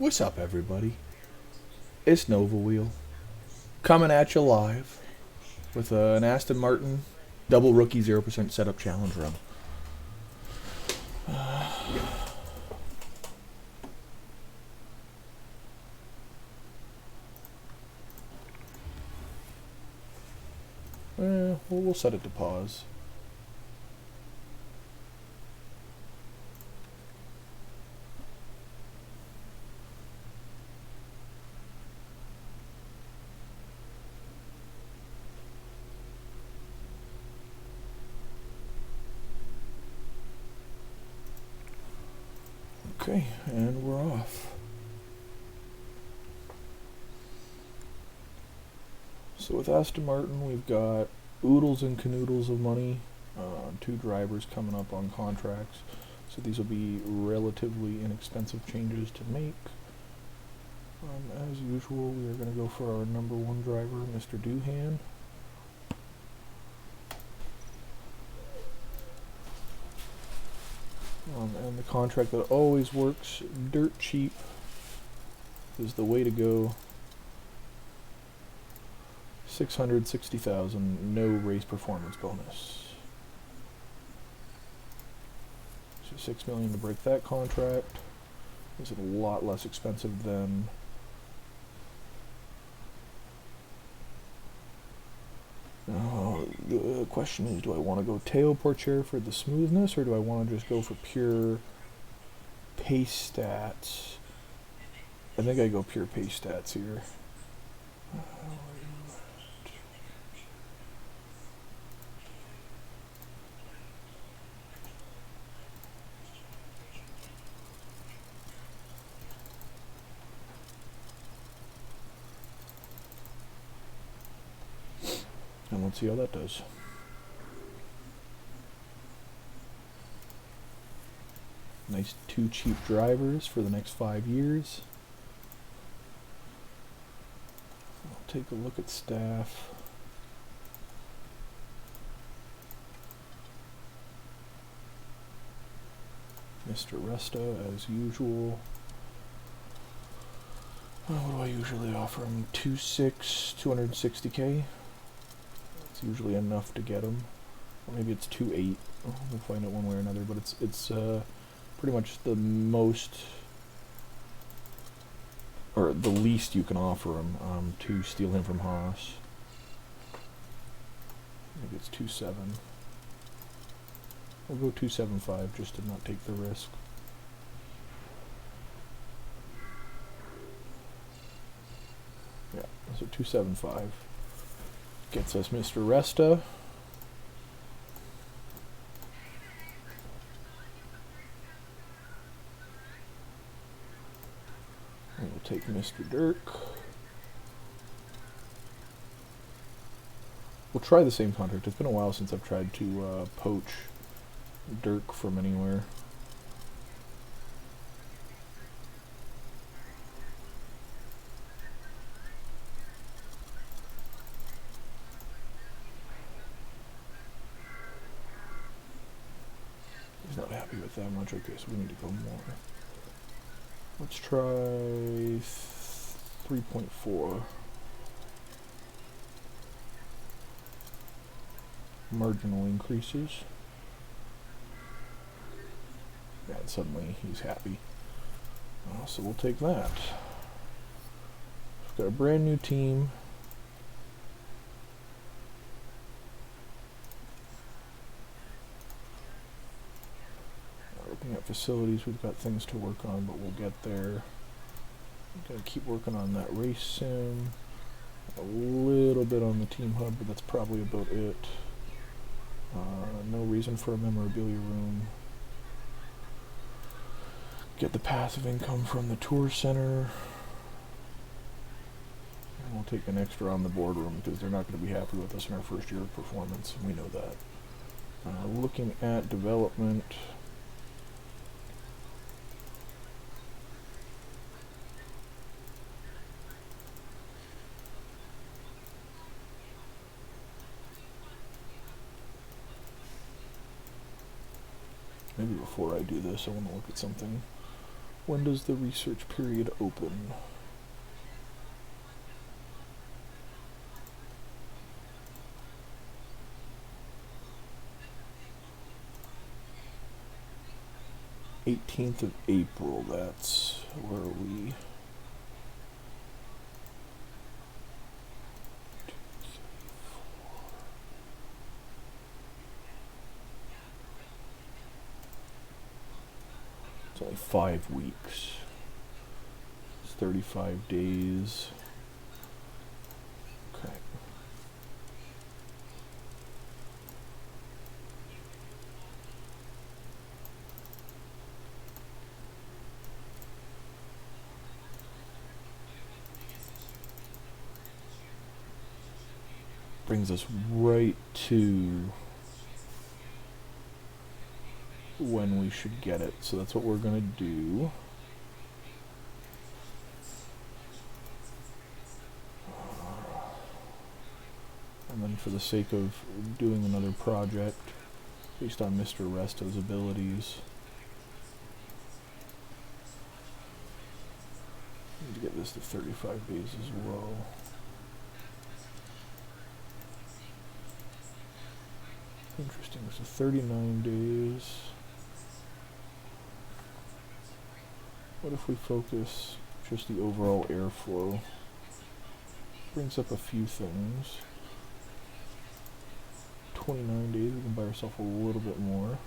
What's up, everybody? It's Nova Wheel coming at you live with an Aston Martin double rookie 0% setup challenge run. We'll set it to pause. Okay, and we're off. So with Aston Martin, we've got oodles and canoodles of money, 2 drivers coming up on contracts, so these will be relatively inexpensive changes to make. As usual, we are going to go for our number 1 driver, Mr. Doohan. And the contract that always works, dirt cheap, is the way to go. 660,000, no race performance bonus. So 6 million to break that contract. Is it a lot less expensive than the question is, do I want to go Teo Porcher for the smoothness, or do I want to just go for pure pace stats? I think I go pure pace stats here. And let's see how that does. Nice 2 cheap drivers for the next 5 years. I'll take a look at staff. Mr. Resta, as usual. What do I usually offer him? 2.6, 260k. It's usually enough to get him. Or maybe it's 2.8. We'll find out one way or another. But it's pretty much the most, or the least you can offer him to steal him from Haas. Maybe it's 2.7. We'll go 2.75 just to not take the risk. Yeah, so 2.75 gets us Mr. Resta. And we'll take Mr. Dirk. We'll try the same contract. It's been a while since I've tried to poach Dirk from anywhere. He's not happy with that much. Okay, so we need to go more. Let's try 3.4. Marginal increases. Yeah, and suddenly he's happy. So we'll take that. We've got a brand new team. Looking at facilities, we've got things to work on, but we'll get there. We've got to keep working on that race sim. A little bit on the team hub, but that's probably about it. No reason for a memorabilia room. Get the passive income from the tour center. And we'll take an extra on the boardroom because they're not going to be happy with us in our first year of performance. We know that. Looking at development. Maybe before I do this, I want to look at something When does the research period open? Eighteenth of April, that's where we it's only 5 weeks. It's 35 days. Okay. Brings us right to when we should get it. So that's what we're going to do. And then for the sake of doing another project based on Mr. Resto's abilities, I need to get this to 35 days as well. Interesting, so 39 days. What if we focus just the overall airflow? Brings up a few things. 29 days, we can buy ourselves a little bit more.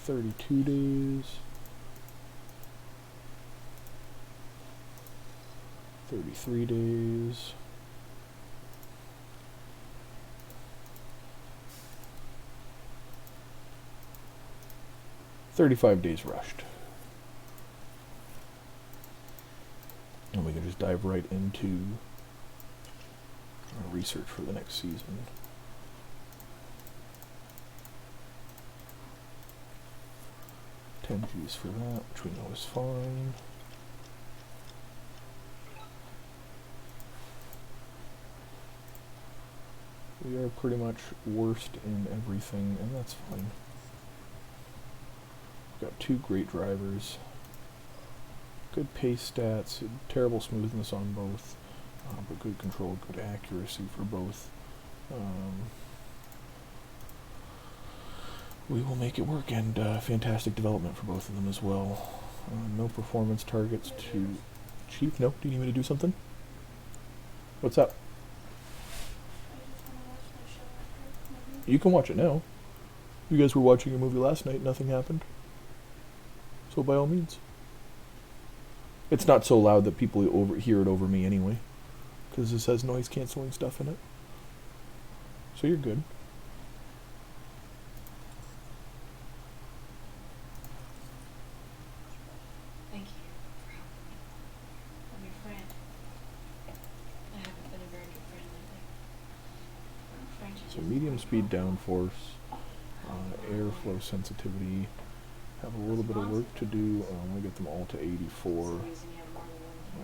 32 days. 33 days. 35 days rushed. And we can just dive right into our research for the next season. $10 for that, which we know is fine. We are pretty much worst in everything, and that's fine. We've got 2 great drivers. Good pace stats, terrible smoothness on both, but good control, good accuracy for both. We will make it work, and fantastic development for both of them as well. No performance targets to Chief. No? Do you need me to do something? What's up? You can watch it now. You guys were watching a movie last night, nothing happened. So by all means. It's not so loud that people hear it over me anyway, because this has noise cancelling stuff in it. So you're good. Thank you for helping me. I'm your friend. I haven't been a very good friend lately. So medium speed downforce, airflow sensitivity. Have a little bit of work to do. We get them all to 84.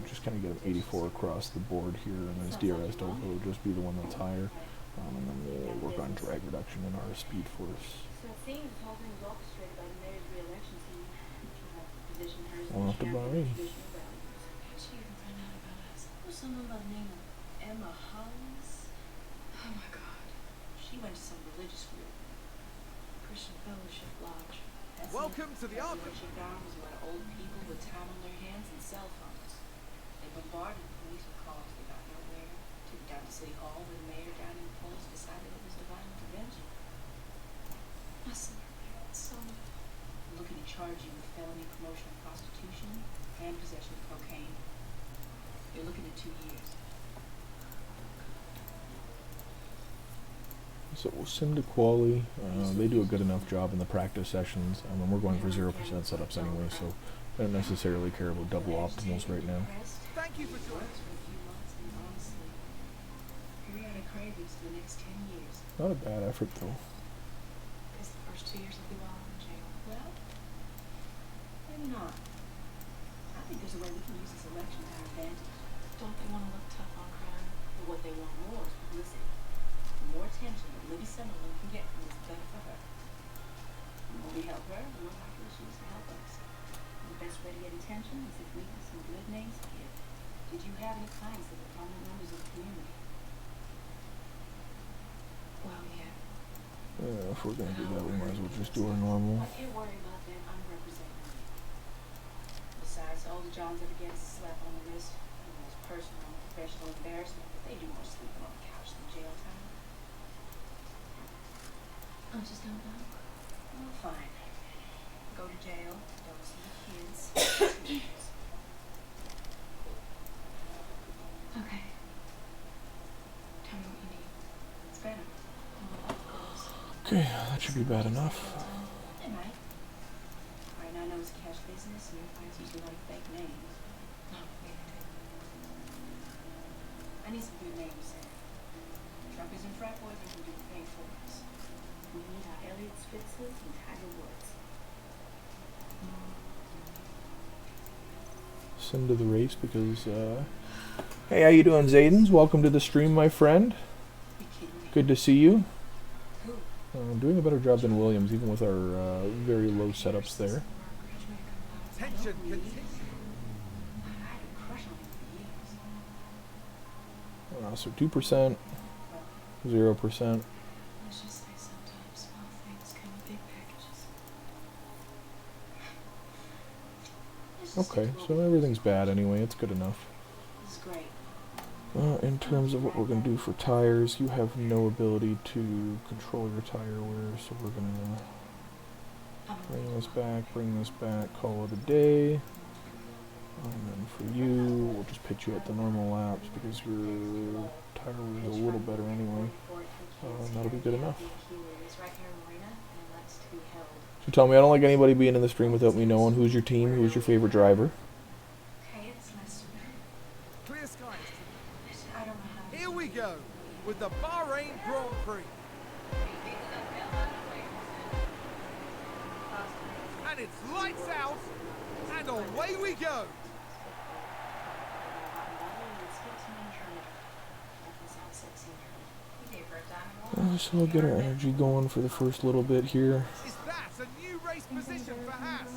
Just kind of get them 84 across the board here, and this DRS delta will just be the one that's higher. And then we'll work on drag reduction in our speed force. So it seems the whole thing was orchestrated by the mayor's re-election team. Position hers Won't have to buy me. How'd she even find out about us? There was someone by the name of Emma Hollis. Oh my god. She went to some religious group. Christian Fellowship Lodge. Welcome to the Ark. Worship ground was where old people with time on their hands and cell phones. They bombarded the police with calls they got nowhere. Took it down to City Hall where the mayor down in the polls decided it was a violent intervention. Listen, so looking to charge you with felony promotion of prostitution and possession of cocaine. You're looking at 2 years. So Sim to Quali, they do a good enough job in the practice sessions. I mean, we're going for 0% setups anyway, so I don't necessarily care about double optimals right now. Thank you for joining. Periodic cravings for the next 10 years. Not a bad effort though. Guess the first 2 years will be while I'm in jail. Well, maybe not. I think there's a way we can use this election to our advantage. Don't they want to look tough on crime? But what they want more is publicity. The more attention that Libby Summerlin can get from this, the better for her. When we help her, we're likely she's to help us. The best way to get attention is if we have some good names to give. Did you have any clients that were prominent members of the community? Well, yeah. If we're gonna do that, we might as well just do our normal. I can't worry about them. I'm representing you. Besides, all the Johns ever get is a slap on the wrist. The most personal and professional embarrassment. But they do more sleeping on the couch than jail time. I just don't know. Well, fine. Go to jail. Don't see the kids. Okay. Tell me what you need. It's better. Okay, that should be bad enough. They might. Right now, I know it's a cash business, and your clients usually like fake names. No, maybe they do. I need some good names. Truckers and frat boys are gonna do the thing for us. We need our Elliott Spitzes and Tiger Woods. Send to the race because, hey, how you doing, Zaydens? Welcome to the stream, my friend. You kidding me? Good to see you. Who? Doing a better job than Williams, even with our very low setups there. Tension continues. I had a crush on him for years. So 2%, 0%. Let's just say sometimes small things come in big packages. Let's just Okay, get to so what we everything's bad anyway. It's good enough. This is great. In terms of what we're going to do for tires, you have no ability to control your tire wear, so we're going to bring this back, call it a day. And then for you, we'll just pitch you at the normal laps because your tire wear is a little better anyway. And that'll be good enough. So tell me, I don't like anybody being in the stream without me knowing who's your team, who's your favorite driver. Okay, it's nice to know. Clear skies. Listen, I don't know how to Here we go with the Bahrain Grand Prix. And it's lights out, and away we go. So we'll get our energy going for the first little bit here. Is that a new race position for Haas?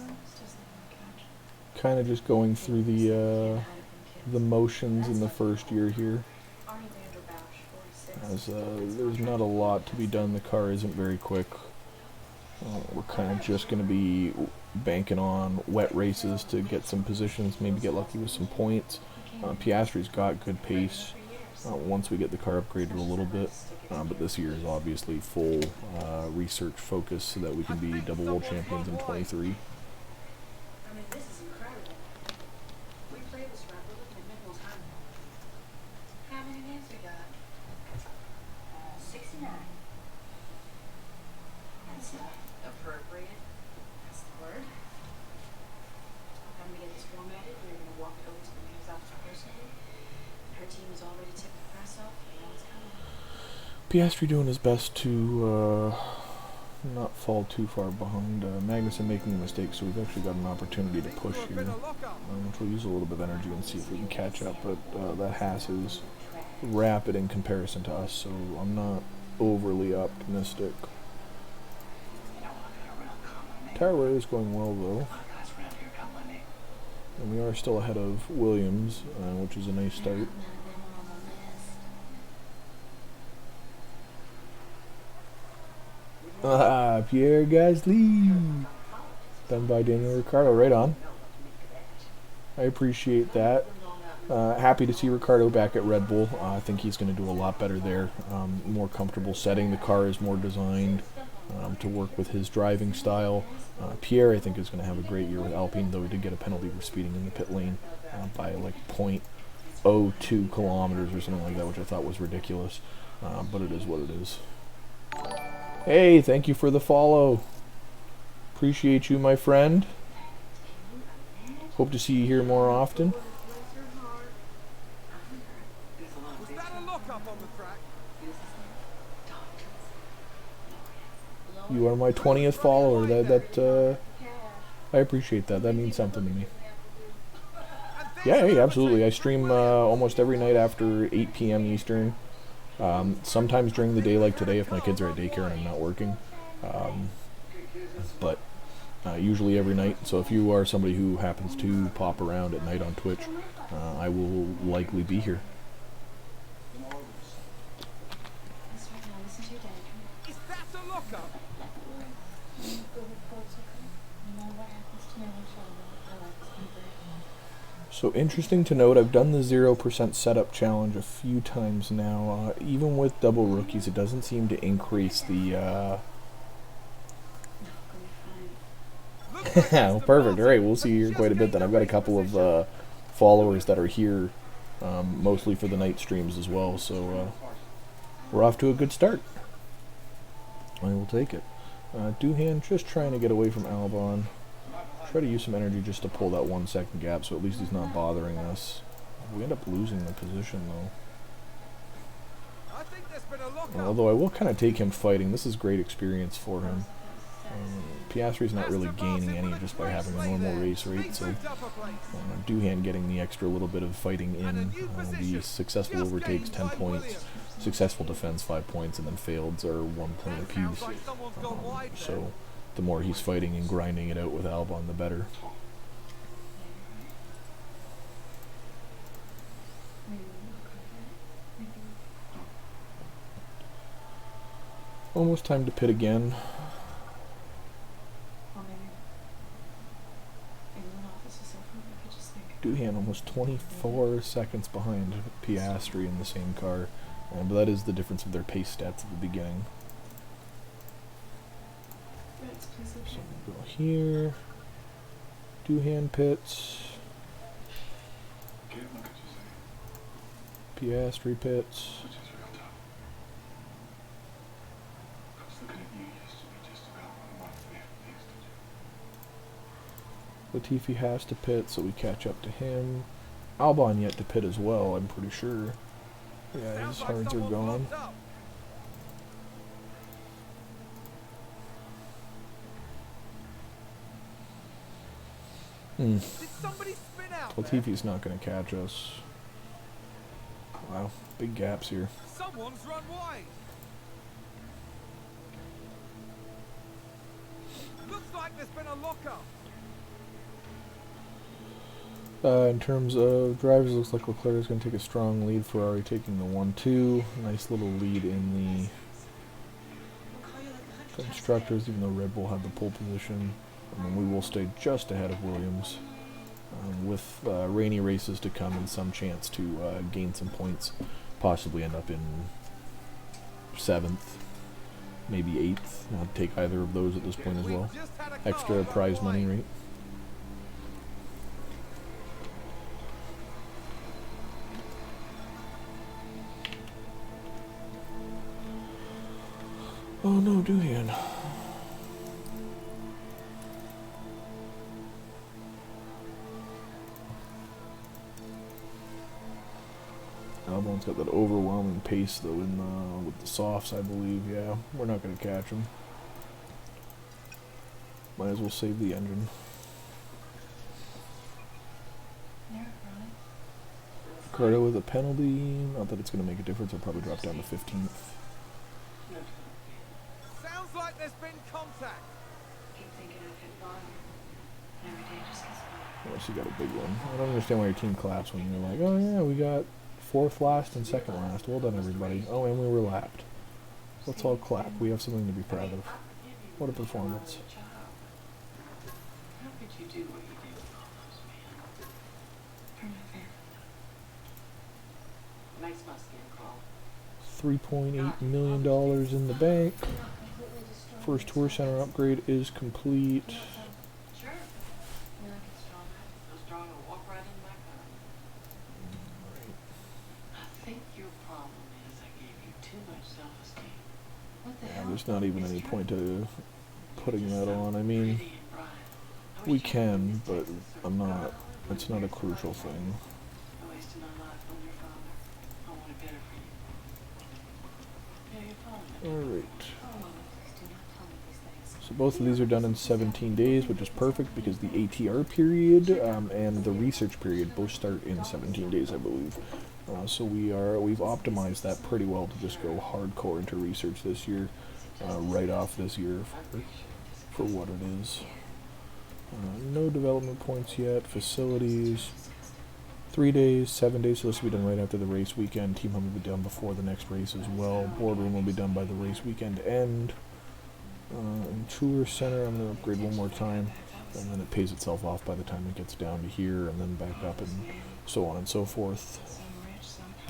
Kind of just going through the motions in the first year here. As there's not a lot to be done. The car isn't very quick. We're kind of just going to be banking on wet races to get some positions, maybe get lucky with some points. Piastri's got good pace once we get the car upgraded a little bit. But this year is obviously full research focus so that we can be double world champions in 23. I mean, this is incredible. We played this round, we're looking at mid-world time. How many names we got? 69. That's appropriate. That's the word. I'm gonna get this formatted. We're gonna walk it over to the news officer personally. Her team is already tipping the press off. They know it's coming. Piastri doing his best to not fall too far behind. Magnussen making a mistake, so we've actually got an opportunity to push here, which we'll use a little bit of energy and see if we can catch up. But that Haas is rapid in comparison to us, so I'm not overly optimistic. Tire wear is going well though, and we are still ahead of Williams, which is a nice start. Pierre Gasly, done by Daniel Ricciardo, right on. I appreciate that. Happy to see Ricciardo back at Red Bull. I think he's going to do a lot better there. More comfortable setting. The car is more designed to work with his driving style. Pierre, I think, is going to have a great year with Alpine, though he did get a penalty for speeding in the pit lane by like 0.02 kilometers or something like that, which I thought was ridiculous. But it is what it is. Hey, thank you for the follow. Appreciate you, my friend. Hope to see you here more often. Was that a lock-up on the track? You are my 20th follower. That I appreciate that. That means something to me. Yeah, hey, absolutely. I stream almost every night after 8 p.m. Eastern. but usually every night. So if you are somebody who happens to pop around at night on Twitch, I will likely be here. That's right, now listen to your dad. Is that a lockup? You know what happens to me when I like this paper. So interesting to note, I've done the 0% setup challenge a few times now. Even with double rookies, it doesn't seem to increase the... Perfect. Alright, we'll see you here quite a bit then. I've got a couple of followers that are here, mostly for the night streams as well, so we're off to a good start. I will take it. Doohan just trying to get away from Albon. Try to use some energy just to pull that 1 second gap, so at least he's not bothering us. We end up losing the position though. I think there's been a lockup. Although I will kind of take him fighting. This is great experience for him. Piastri's not really gaining any just by having a normal race rate, so Doohan getting the extra little bit of fighting in. The successful overtakes 10 points, successful defense 5 points, and then faileds are 1 point apiece. So the more he's fighting and grinding it out with Albon, the better. Almost time to pit again. Doohan almost 24 seconds behind Piastri in the same car, but that is the difference of their pace stats at the beginning. So we'll go here. Doohan pits. Piastri pits. Latifi has to pit, so we catch up to him. Albon yet to pit as well, I'm pretty sure. Yeah, his hards are gone. Latifi's not going to catch us. Wow, big gaps here. Someone's run wide. Looks like there's been a lockup. In terms of drivers, looks like Leclerc is going to take a strong lead. Ferrari taking the 1-2. Nice little lead in the constructors, even though Red Bull had the pole position. And then we will stay just ahead of Williams. With rainy races to come and some chance to gain some points. Possibly end up in 7th, maybe 8th. I'll take either of those at this point as well. Extra prize money rate. Oh no, Doohan. Albon's got that overwhelming pace though in with the softs, I believe. Yeah, we're not going to catch him. Might as well save the engine. Ricardo with a penalty. Not that it's going to make a difference. I'll probably drop down to 15th. Sounds like there's been contact. Keep thinking I've hit bottom. Every day just gets better. Unless you got a big one. I don't understand why your team claps when you're like, oh yeah, we got 4th last and 2nd last. Well done, everybody. Oh, and we were lapped. Let's all clap. We have something to be proud of. What a performance. How could you do what you did with all those men? For my family. Makes my skin crawl. $3.8 million in the bank. First tour center upgrade is complete. Sure. When I get strong, so strong I'll walk right in my car. I think your problem is I gave you too much self-esteem. What the hell? There's not even any point to putting that on. I mean, we can, but I'm not. It's not a crucial thing. I wasted my life on your father. I want it better for you. Yeah, your father. Alright. Oh, please do not tell me these things. So both of these are done in 17 days, which is perfect because the ATR period and the research period both start in 17 days, I believe. So we've optimized that pretty well to just go hardcore into research this year, right off this year for what it is. No development points yet. Facilities. 3 days, 7 days, so this will be done right after the race weekend. Team hub will be done before the next race as well. Boardroom will be done by the race weekend end. And tour center, I'm going to upgrade one more time, and then it pays itself off by the time it gets down to here, and then back up, and so on and so forth.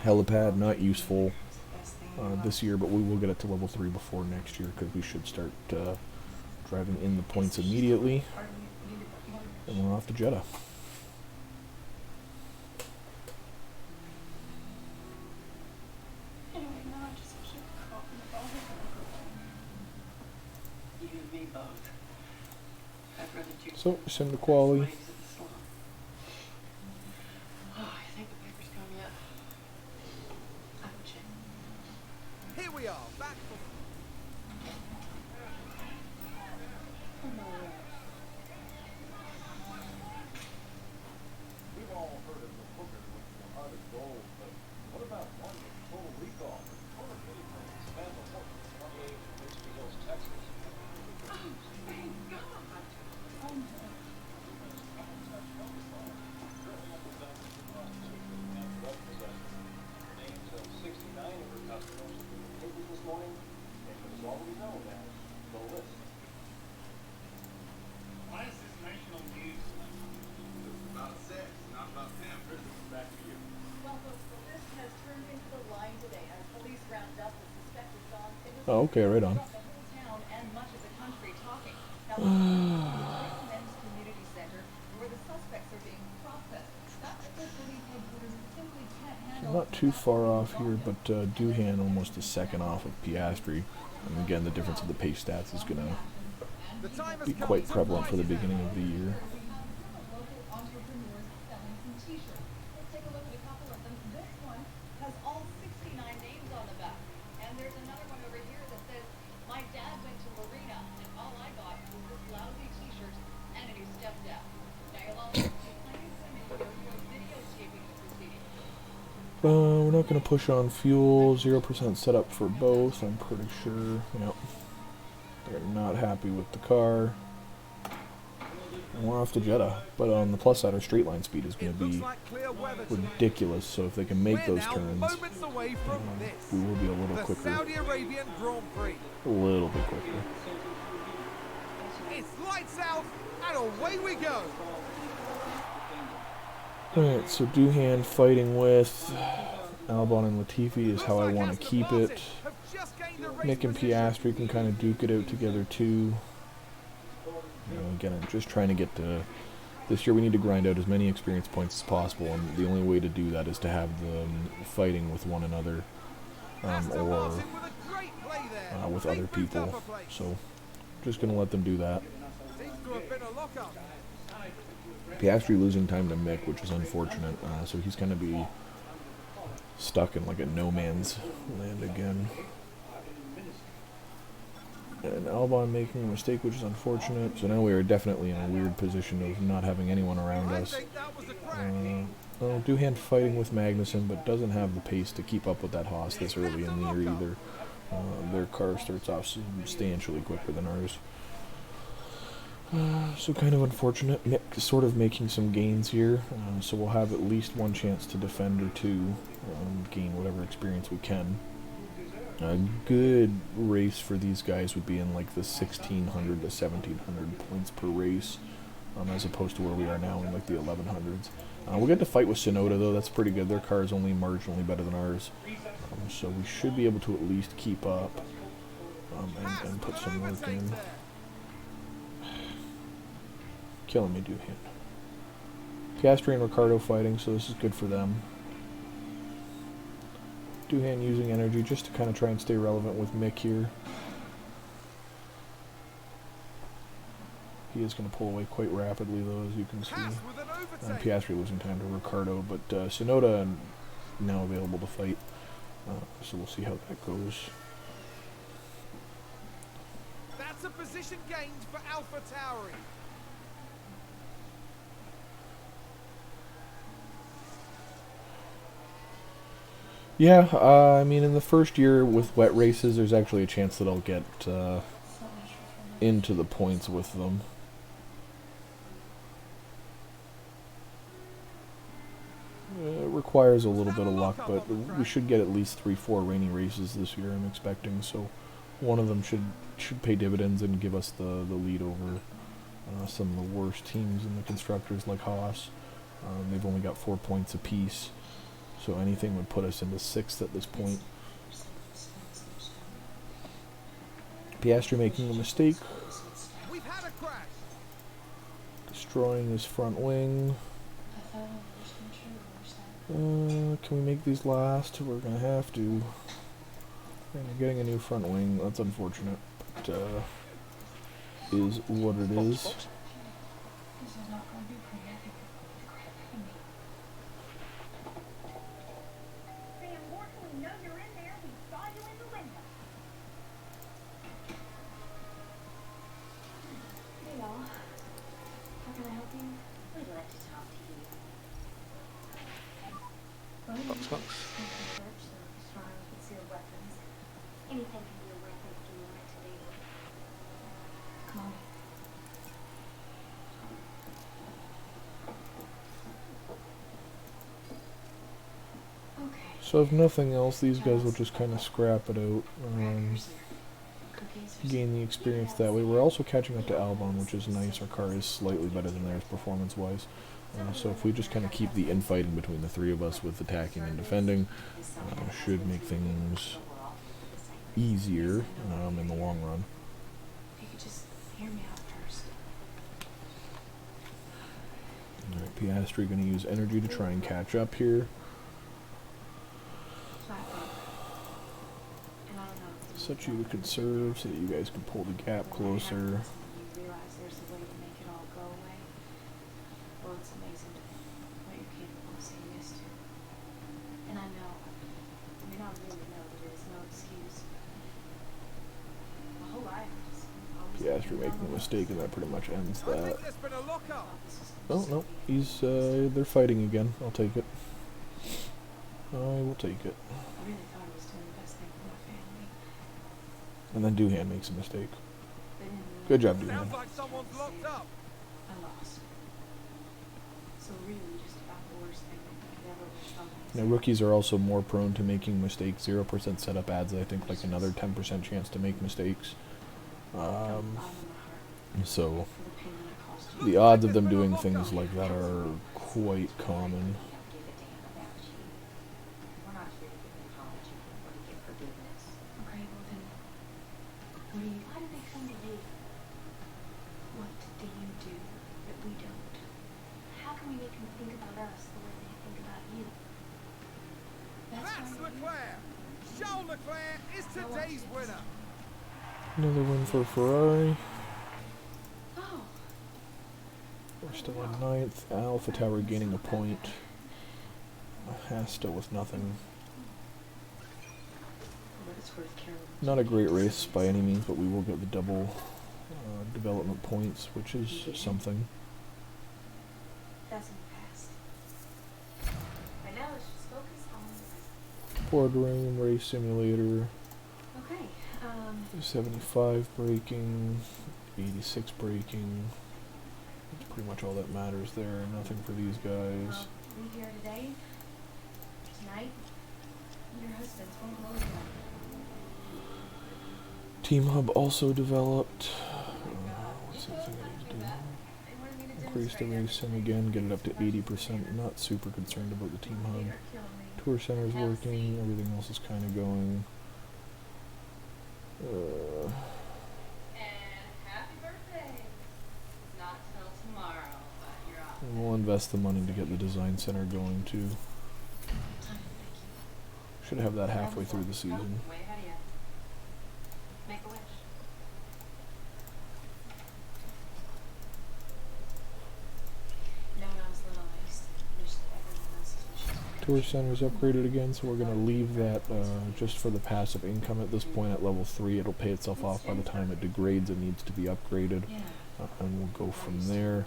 Helipad, not useful this year, but we will get it to level 3 before next year, because we should start driving in the points immediately. And we're off to Jeddah. So, sim to quali. Here we are, back for... We've all heard of the hooker with the heart of gold, but what about one with total recall? Total recall spans a whole 28 Misty Hills, Texas. Thank God. Names of 69 of her customers have been taken this morning, and it is already known as the list. Why is this national news? This is about sex, not about Pampers. This is back to you. Well, folks, the list has turned into the line today as police round up the suspected Don. Oh, okay, right on. The whole town and much of the country talking. Now, the men's community center where the suspects are being processed. That's because police headquarters simply can't handle. Not too far off here, but Doohan almost a second off of Piastri. And again, the difference of the pace stats is going to The time has be come quite to prevalent for the rise it. beginning of the year. Local entrepreneurs selling some t-shirts. Let's take a look at a couple of them. This one has all 69 names on the back. And there's another one over here that says, "My dad went to Marina, and all I got was this lousy t-shirt and a new stepdad." Now you'll also see plenty of women who are videotaping the proceedings. We're not going to push on fuel. 0% set up for both, I'm pretty sure. Yep. They're not happy with the car. And we're off to Jeddah. But on the plus side, our straight line speed is going It to looks be like clear weather today. ridiculous. So if they can make We're those now turns, moments away from this. we will be a little The quicker. Saudi Arabian Grand Prix. A little bit quicker. It's lights out and away we go. Alright, so Doohan fighting with Albon and Latifi is how I want to keep it. Nick and Piastri can kind of duke it out together too. You know, again, I'm just trying to get to... This year we need to grind out as many experience points as possible, and the only way to do that is to have them fighting with one another, or with other people. So, just going to let them do that. Piastri losing time to Mick, which is unfortunate, so he's going to be stuck in like a no man's land again. And Albon making a mistake, which is unfortunate. So now we are definitely in a weird position of not having anyone around us. Doohan fighting with Magnussen, but doesn't have the pace to keep up with that Haas this early in the year either. Their car starts off substantially quicker than ours. So kind of unfortunate. Mick is sort of making some gains here, so we'll have at least one chance to defend or two, gain whatever experience we can. A good race for these guys would be in like the 1,600 to 1,700 points per race, as opposed to where we are now in like the 1,100s. We'll get to fight with Sonoda though, that's pretty good. Their car is only marginally better than ours, so we should be able to at least keep up and put some work in. Killing me, Doohan. Piastri and Ricciardo fighting, so this is good for them. Doohan using energy just to kind of try and stay relevant with Mick here. He is going to pull away quite rapidly though, as you can see. And Piastri losing time to Ricciardo, but Sonoda now available to fight. So we'll see how that goes. That's a position gained for Alpha Tauri. Yeah, I mean, in the first year with wet races, there's actually a chance that I'll get into the points with them. It requires a little bit of luck, but we should get at least 3-4 rainy races this year, I'm expecting, so one of them should pay dividends and give us the lead over some of the worst teams in the constructors like Haas. They've only got 4 points apiece, so anything would put us into 6th at this point. Piastri making a mistake, We've had a crash. destroying his front wing. Can we make these last? We're gonna have to. And getting a new front wing, that's unfortunate, but is what it is. This is not going to be pretty. I think you're going to Sam Morton, we know you're in there. We saw you in the window. Hey, y'all. How can I help you? We'd like to talk to you. Well, you can search the strong concealed weapons. Anything can be a weapon if you want it to be. Come on. Okay. So if nothing else, these guys will just kind of scrap it out, gain the experience that way. We're also catching up to Albon, which is nice. Our car is slightly better than theirs performance-wise. So if we just kind of keep the infighting between the three of us with attacking and defending, should make things easier in the long run. If you could just hear me out first. Alright, Piastri going to use energy to try and catch up here. Set you to conserve so that you guys can pull the gap closer. You realize there's a way to make it all go away. Well, it's amazing to think what you're capable of saying yes to. And I know, I really know that there's no excuse. My whole life is always Piastri making a mistake, and that pretty much ends I that. think there's been a lockup. Oh, no, he's, they're fighting again. I'll take it. I will take it. I really thought I was doing the best thing for my family. And then Doohan makes a mistake. But in the end, Good job, Sounds Doohan. like someone's locked up. I lost. So really, just about the worst thing that could ever wish somebody. Now, rookies are also more prone to making mistakes. 0% setup adds, I think, like another 10% chance to make mistakes. So the odds of them doing things like that are quite common. We're not here to give an apology or to get forgiveness. Okay, well then, why do they come to you? What do you do that we don't? How can we make them think about us the way they think about you? That's Leclerc. Charles Leclerc is today's winner. Another win for Ferrari. Oh, We're still in 9th. Alpha Tower gaining a point. Haas still with nothing. but it's worth caring. Not a great race by any means, but we will get the double development points, which is something. That's in the past. Right now, let's just focus on the present. Ford Ring, Race Simulator, Okay, 75 braking, 86 braking. That's pretty much all that matters there. Nothing for these guys. leave here today, tonight, your husband's won't load you. Team Hub also developed. What's the other thing I need to do? They wanted me to Increase the demonstrate race sim again, get it up to 80%. Not super concerned about the Team Hub. They are killing me. Tour Center's working, everything else is kind of going. And happy birthday! It's not till tomorrow, but you're off. And we'll invest the money to get the design center going too. Should have that halfway through the season. Way ahead of you. Make a wish. No, I was little. I used to wish that everyone else's wishes were Tour Center's upgraded again, so we're going to leave that just for the passive income at this point at level 3. It'll pay itself off by the time it degrades and needs to be upgraded. Yeah. And we'll go from there.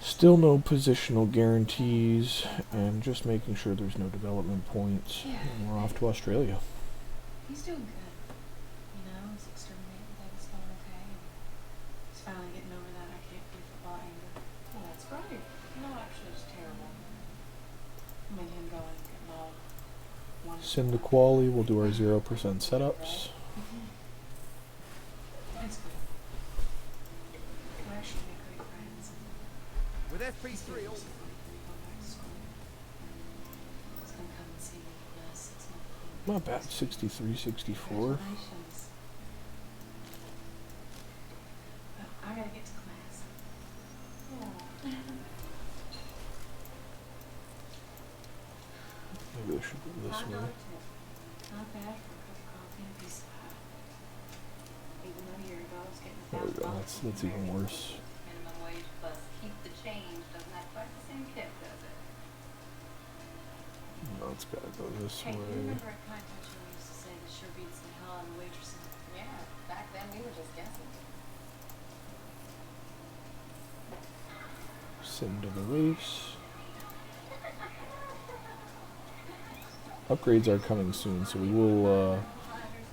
Still no positional guarantees, and just making sure there's no development points. And we're off to Australia. He's doing good. You know, he's exterminated that. It's going okay. actually just terrible. I mean, him going, getting all one. Send to quali, we'll do our 0% setups. It's good. We're actually make great friends. With He's FP3 gonna all go back to school. He's gonna come and see me for the last 6 months. Not bad, 63, 64. Congratulations. But I gotta get to class. Maybe I should go this way. Not bad for a cup of coffee and a piece of pie. Even though a year ago I was getting There we go, that's even worse. Minimum wage plus keep the change doesn't have quite the same kick, does it? No, it's gotta go this Hey, you way. remember at Kind Touch we used to say this sure beats the hell out of waitressing? Yeah, back then we were just guessing. Send to the race. Upgrades are coming soon, so we will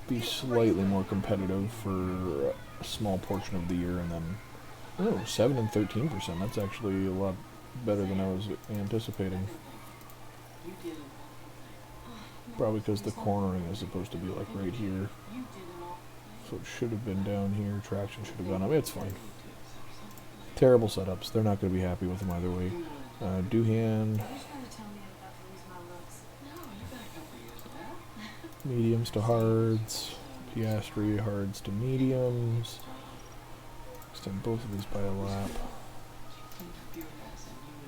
be slightly more competitive for a small portion of the year, and then 7 and 13%. That's actually a lot better than I was anticipating. You did an awful thing. Probably because the cornering is supposed to be like right here, You did an awful thing. so it should have been down here. Traction should have gone up. It's fine. Terrible setups. They're not going to be happy with them either way. Doohan, Are you trying to tell me I'm about to lose my looks? No, you got a couple years of that. mediums to hards, Piastri hards to mediums. Extend both of these by a lap.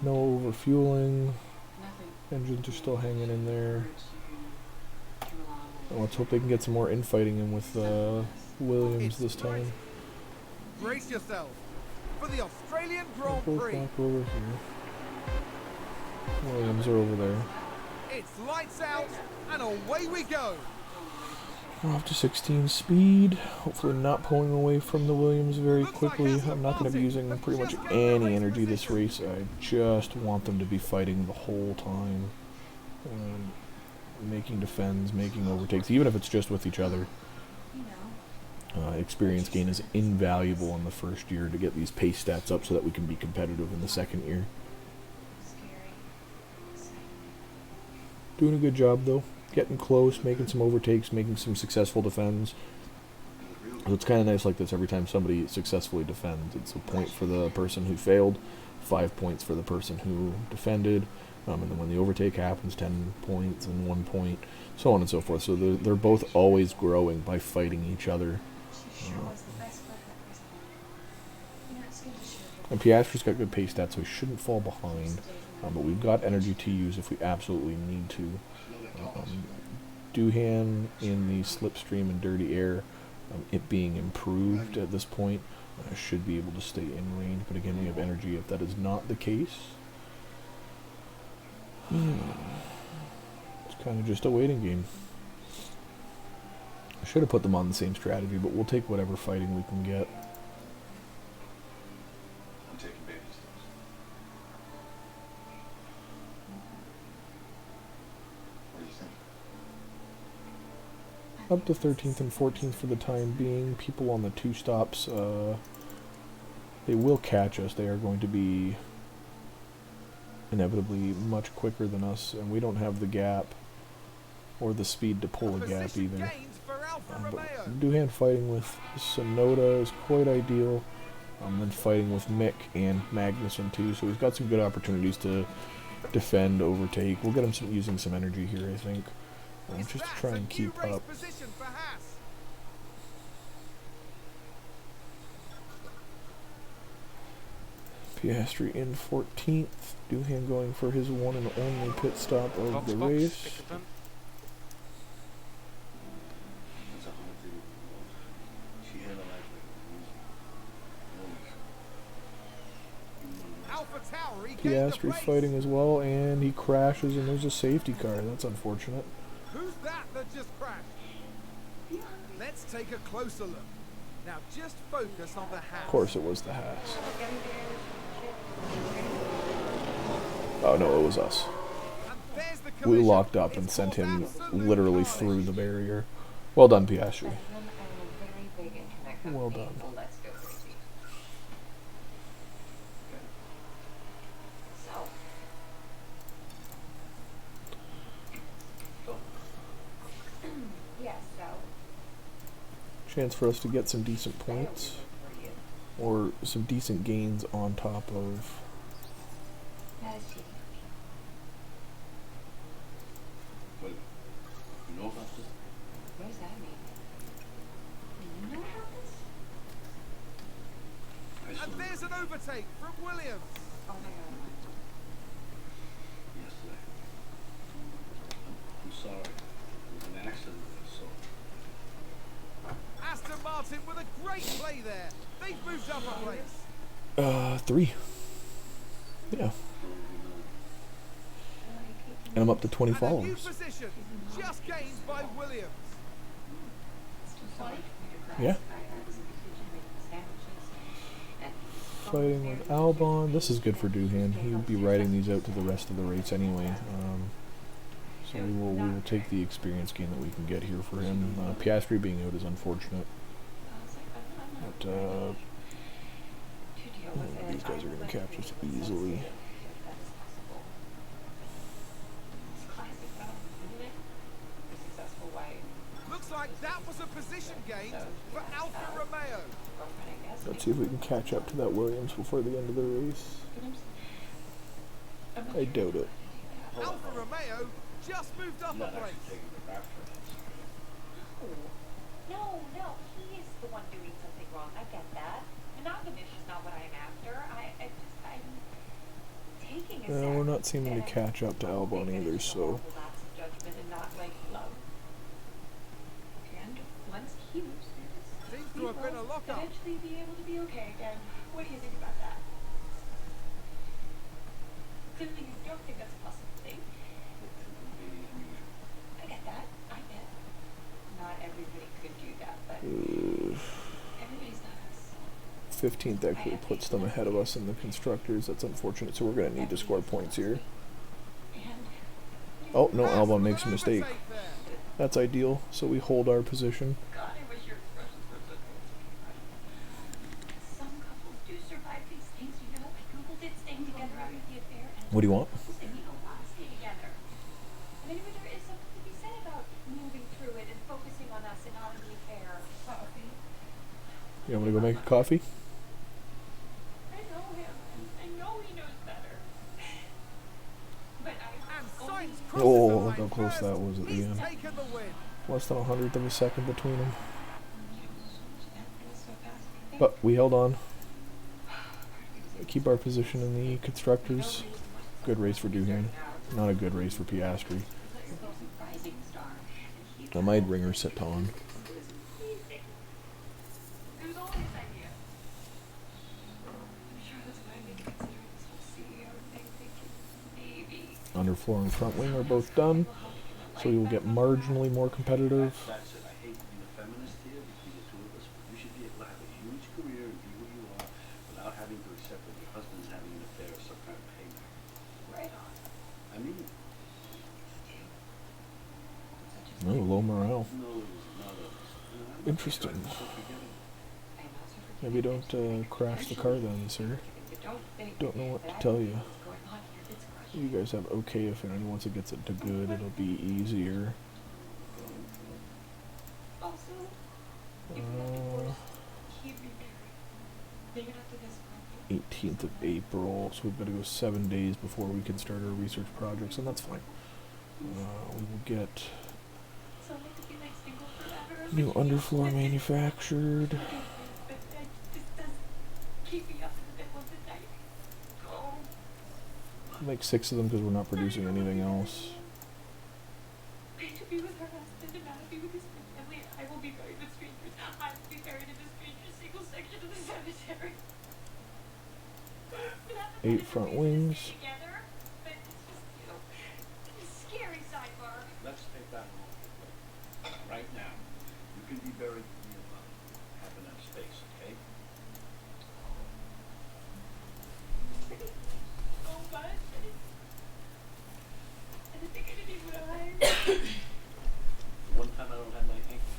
No overfueling. Engines are still hanging in there. And let's hope they can get some more infighting in with Williams this time. brace yourself for the Australian Grand Both Prix. back over here. Williams are over there. It's lights out and away we go. We're off to 16 speed. Hopefully not pulling away from the Williams very quickly. I'm not going to be using pretty much any energy this race. I just want them to be fighting the whole time. Making defends, making overtakes, even if it's just with each other. Experience gain is invaluable in the first year to get these pace stats up so that we can be competitive in the second year. Doing a good job though. Getting close, making some overtakes, making some successful defends. So it's kind of nice like this every time somebody successfully defends. It's a point for the person who failed, 5 points for the person who defended, and then when the overtake happens, 10 points and 1 point, so on and so forth. So they're both always growing by fighting each other. And Piastri's got good pace stats, so he shouldn't fall behind. But we've got energy to use if we absolutely need to. Doohan in the slipstream and dirty air, it being improved at this point, should be able to stay in range. But again, we have energy if that is not the case. It's kind of just a waiting game. I should have put them on the same strategy, but we'll take whatever fighting we can get. I'm taking baby steps. What do you think? Up to 13th and 14th for the time being. People on the two stops, they will catch us. They are going to be inevitably much quicker than us, and we don't have the gap or the speed to pull a gap either. But Doohan fighting with Sonoda is quite ideal. Then fighting with Mick and Magnussen too, so he's got some good opportunities to defend, overtake. We'll get him using some energy here, I think, just to try and keep up. Piastri in 14th. Doohan going for his one and only pit stop of the race. Piastri fighting as well, and he crashes, and there's a safety car. That's unfortunate. Who's that just crashed? Let's take a closer look. Now just focus on the Haas. Of course it was the Haas. Oh no, it was us. We locked up and sent him literally through the barrier. Well done, Piastri. Well done. chance for us to get some decent points or some decent gains on top of. Wait, you know about this? What does that mean? You know about this? I saw And it there's an overtake from Williams. Oh my god. yesterday. I'm sorry. It was an accident, I saw. Aston Martin with a great play there. They've moved up a place. 3. Yeah. And I'm up to 20 And a new followers. position, just gained by Williams. Yeah. Fighting with Albon. This is good for Doohan. He'll be riding these out to the rest of the race anyway. So we will take the experience gain that we can get here for him. Piastri being out is unfortunate. But these guys are going to catch us easily. Looks like that was a position gain for Alfa Romeo. Let's see if we can catch up to that Williams before the end of the race. I doubt it. Alfa Romeo just moved up I'm a not actually place. taking the back for this. No, he is the one doing something wrong. I get that. Monogamous is not what I'm after. I'm taking a We're not seeming to catch up to Albon either, so Lapse of judgment and not like love. And once he moves through this, Seems to we have been a will lockup. eventually be able to be okay again. What do you think about that? Clearly you don't think that's a possible thing. I get that. I get. Not everybody could do that, but everybody's not us. 15th actually puts them ahead of us in the constructors. That's unfortunate, so we're going to need to score points here. Oh, no, Albon makes a mistake. Overtake there. That's ideal, so we hold our position. God, I wish your expressions were so good. Some couples do survive these things, you know. I Googled it, staying together after the affair, and What do you want? couples, they need a lot to stay together. And anyway, there is something to be said about moving through it and focusing on us and not on the affair. You want me to go make a coffee? I know him, and I know he knows better. But And only Sainz Oh, crosses the look line how close first. that was at the He's end. taken the win. Less than 100th of a second between them. But we held on. Keep our position in the constructors. Good race for Doohan. Not a good race for Piastri. I might ring her sit on. It was all his idea. I'm sure that's why I didn't consider this whole CEO thing, thinking maybe. Underfloor and front wing are both done. So we will get marginally more competitive. That's it. I hate being a feminist here between the two of us, but you should be able to have a huge career and be who you are without having to accept that your husband's having an affair or some kind of payback. Right on. I mean, Oh, low morale. no, it was not a... Interesting. So forget it. Maybe don't crash the car then, sir. Don't know what to tell you. You guys have okay affinity. Once it gets it to good, it'll be easier. Also, if we got divorced, he'd be married. Maybe not to this one. 18th of April, so we've got to go 7 days before we can start our research projects, and that's fine. We will get So I could be like single forever. new underfloor manufactured. But this does keep me up in the middle of the night. Oh. Make 6 of them because we're not producing anything else. To be with her husband and not be with his family. I will be buried with strangers. I will be buried in the stranger's single section of the cemetery. 8 front wings. Together, but it's just, you know, scary sidebar. Let's take that one. Right now, you can be buried in half enough space, okay? So much. And I think I didn't even realize. The one time I don't have my ankle.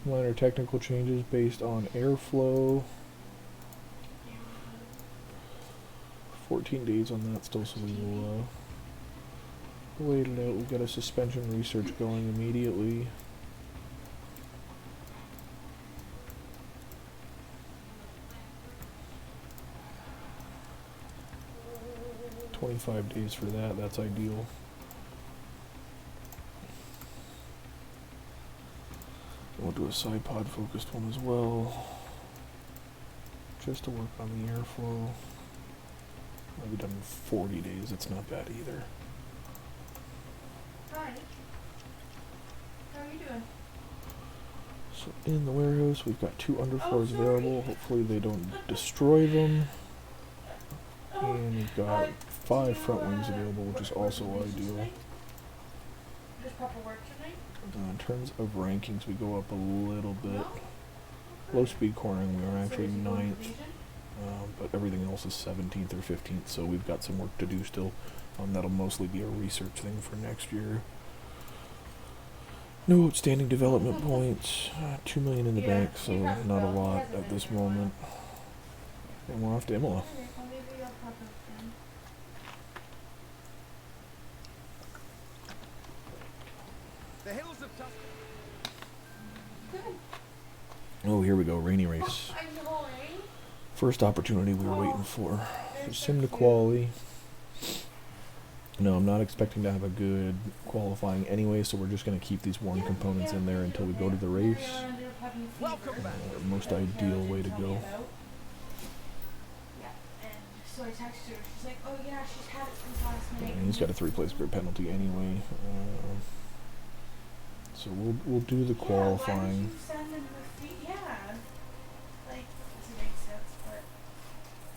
Minor technical changes based on airflow. 14 days on that still, so we will wait it out. We'll get a suspension research going immediately. 25 days for that, that's ideal. We'll do a side pod focused one as well, just to work on the airflow. I'll be done in 40 days, that's not bad either. Hi. How are you doing? So in the warehouse, we've got 2 underfloors sorry. available. Hopefully they don't destroy them. And we've got 5 front wings available, which is also ideal. Does Papa work tonight? In terms of rankings, we go up a little bit. Low speed cornering, we are actually 9th, but everything else is 17th or 15th, so we've got some work to do still. That'll mostly be a research thing for next year. No outstanding development points. 2 million in the bank, so not a lot at this moment. And we're off to Imola. The hills of Tuscany. Oh, here we go, rainy race. First opportunity we were waiting for. Sim to quali. No, I'm not expecting to have a good qualifying anyway, so we're just going to keep these worn components in there until we go to the race. Welcome back. Most ideal way to go. Yeah, and so I texted her. She's like, "Oh yeah, she's had it since last night." And he's got a 3-place grid penalty anyway. So we'll do the qualifying. Yeah, why did you send them the feed? Yeah, like it makes sense, but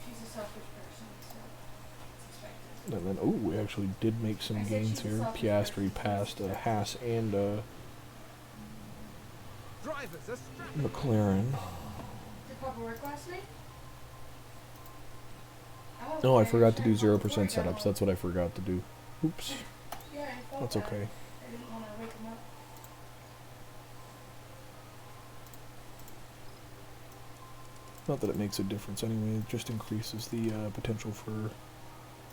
she's a selfish person, so it's expected. And then, oh, we actually did make some gains here. Piastri passed Haas and Drivers are strapped. McLaren. Did Papa work last night? No, I forgot to do 0% setups. That's what I forgot to do. Oops. Yeah, I thought That's that. okay. I didn't want to wake him up. Not that it makes a difference anyway, it just increases the potential for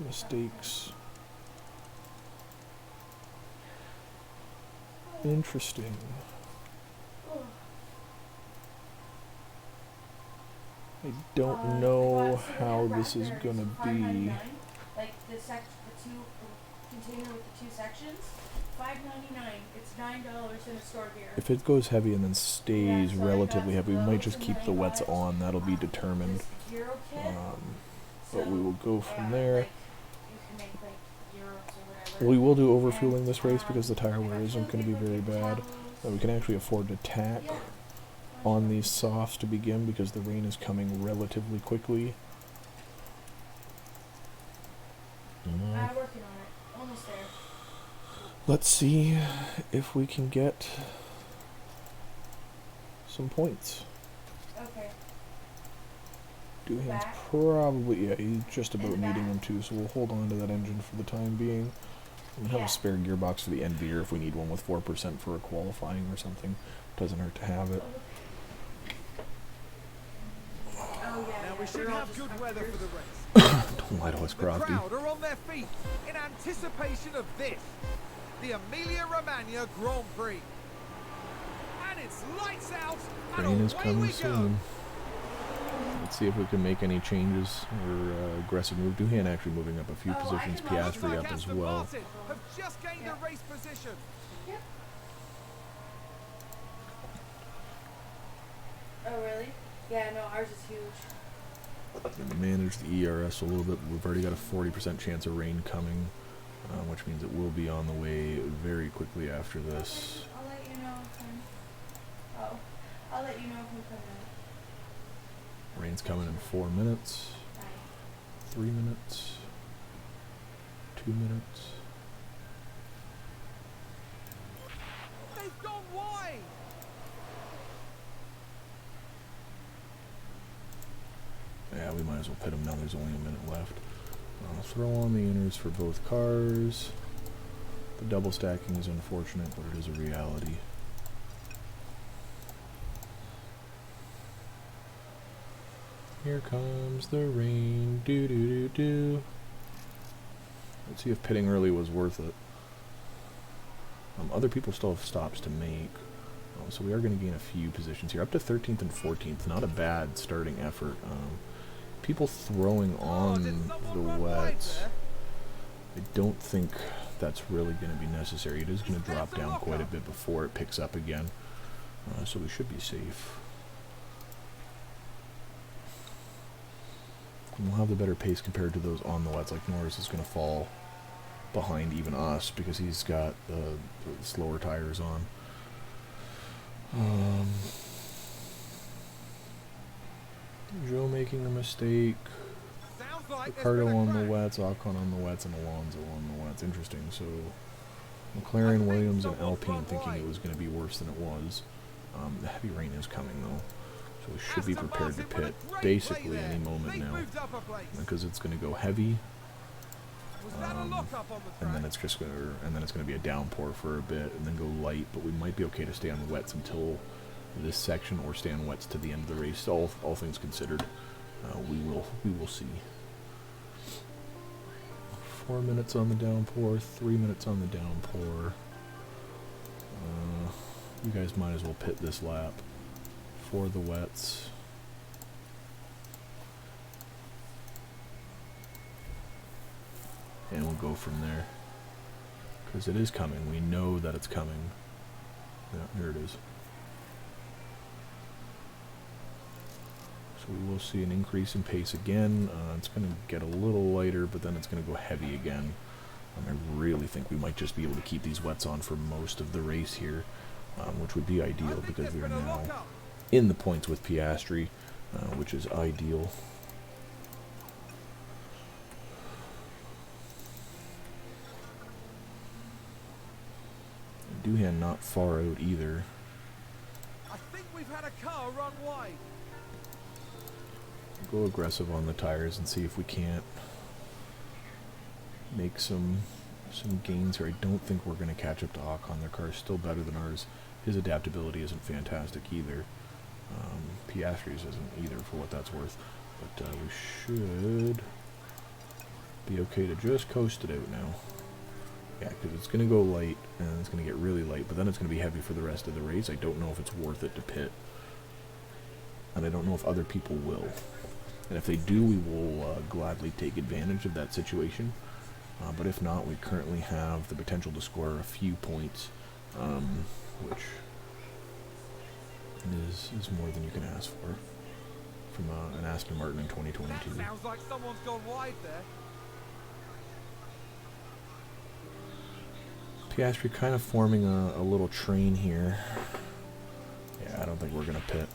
mistakes. Interesting. I don't know how this is gonna be. Like the container with the 2 sections, $5.99. It's $9 in a store here. If it goes heavy and then stays relatively heavy, we might just keep the wets on. That'll be determined. But we will go from there. We will do overfueling this race because the tire wear isn't going to be very bad. We can actually afford to tack on these softs to begin because the rain is coming relatively quickly. I'm working on it. Almost there. Let's see if we can get some points. Okay. Doohan's probably, yeah, he's just about needing them too, so we'll hold on to that engine for the time being. We'll have a spare gearbox for the end of the year if we need one with 4% for a qualifying or something. Doesn't hurt to have it. Oh yeah. Now we should have good weather for the race. Don't lie to us, The Crofty. crowd are on their feet in anticipation of this, the Emilia-Romagna Grand Prix. And it's lights out, and Rain is away coming we go. soon. Let's see if we can make any changes or aggressive move. Doohan actually moving up a few positions. Piastri up as Aston well. Martin have just gained a race position. Yep. Oh really? Yeah, no, ours is huge. And to manage the ERS a little bit, we've already got a 40% chance of rain coming, which means it will be on the way very quickly after this. I'll let you know if I'll let you know if I'm coming out. Rain's coming in 4 minutes, Bye. 3 minutes, 2 minutes. They've gone wide. Yeah, we might as well pit them now. There's only a minute left. I'll throw on the inners for both cars. The double stacking is unfortunate, but it is a reality. Here comes the rain. Do do do do. Let's see if pitting early was worth it. Other people still have stops to make. So we are going to gain a few positions here. Up to 13th and 14th. Not a bad starting effort. People throwing on Did the someone run wide wets. there? I don't think that's really going to be necessary. It is going to drop down quite a bit before it picks up again, so we should be safe. And we'll have the better pace compared to those on the wets. Like Norris is going to fall behind even us because he's got the slower tires on. Joe making a mistake. Ricardo on the wets, Ocon on the wets, and Alonso on the wets. Interesting. So McLaren, Williams, and Alpine thinking it was going to be worse than it was. The heavy rain is coming though, so we should be prepared to pit basically any moment now, because it's going to go heavy, and then it's just going to be a downpour for a bit, and then go light. But we might be okay to stay on wets until this section, or stay on wets to the end of the race. All things considered, we will see. 4 minutes on the downpour, 3 minutes on the downpour. You guys might as well pit this lap for the wets. And we'll go from there. Because it is coming. We know that it's coming. Yeah, here it is. So we will see an increase in pace again. It's going to get a little lighter, but then it's going to go heavy again. I really think we might just be able to keep these wets on for most of the race here, which would be ideal because we are now in the points with Piastri, which is ideal. Doohan not far out either. I think we've had a car run wide. Go aggressive on the tires and see if we can't make some gains here. I don't think we're going to catch up to Ocon. Their car is still better than ours. His adaptability isn't fantastic either. Piastri's isn't either, for what that's worth. But we should be okay to just coast it out now. Yeah, because it's going to go light, and it's going to get really light, but then it's going to be heavy for the rest of the race. I don't know if it's worth it to pit. And I don't know if other people will. And if they do, we will gladly take advantage of that situation. But if not, we currently have the potential to score a few points, which is more than you can ask for from an Aston Martin in 2022. That sounds like someone's gone wide there. Piastri kind of forming a little train here. Yeah, I don't think we're going to pit.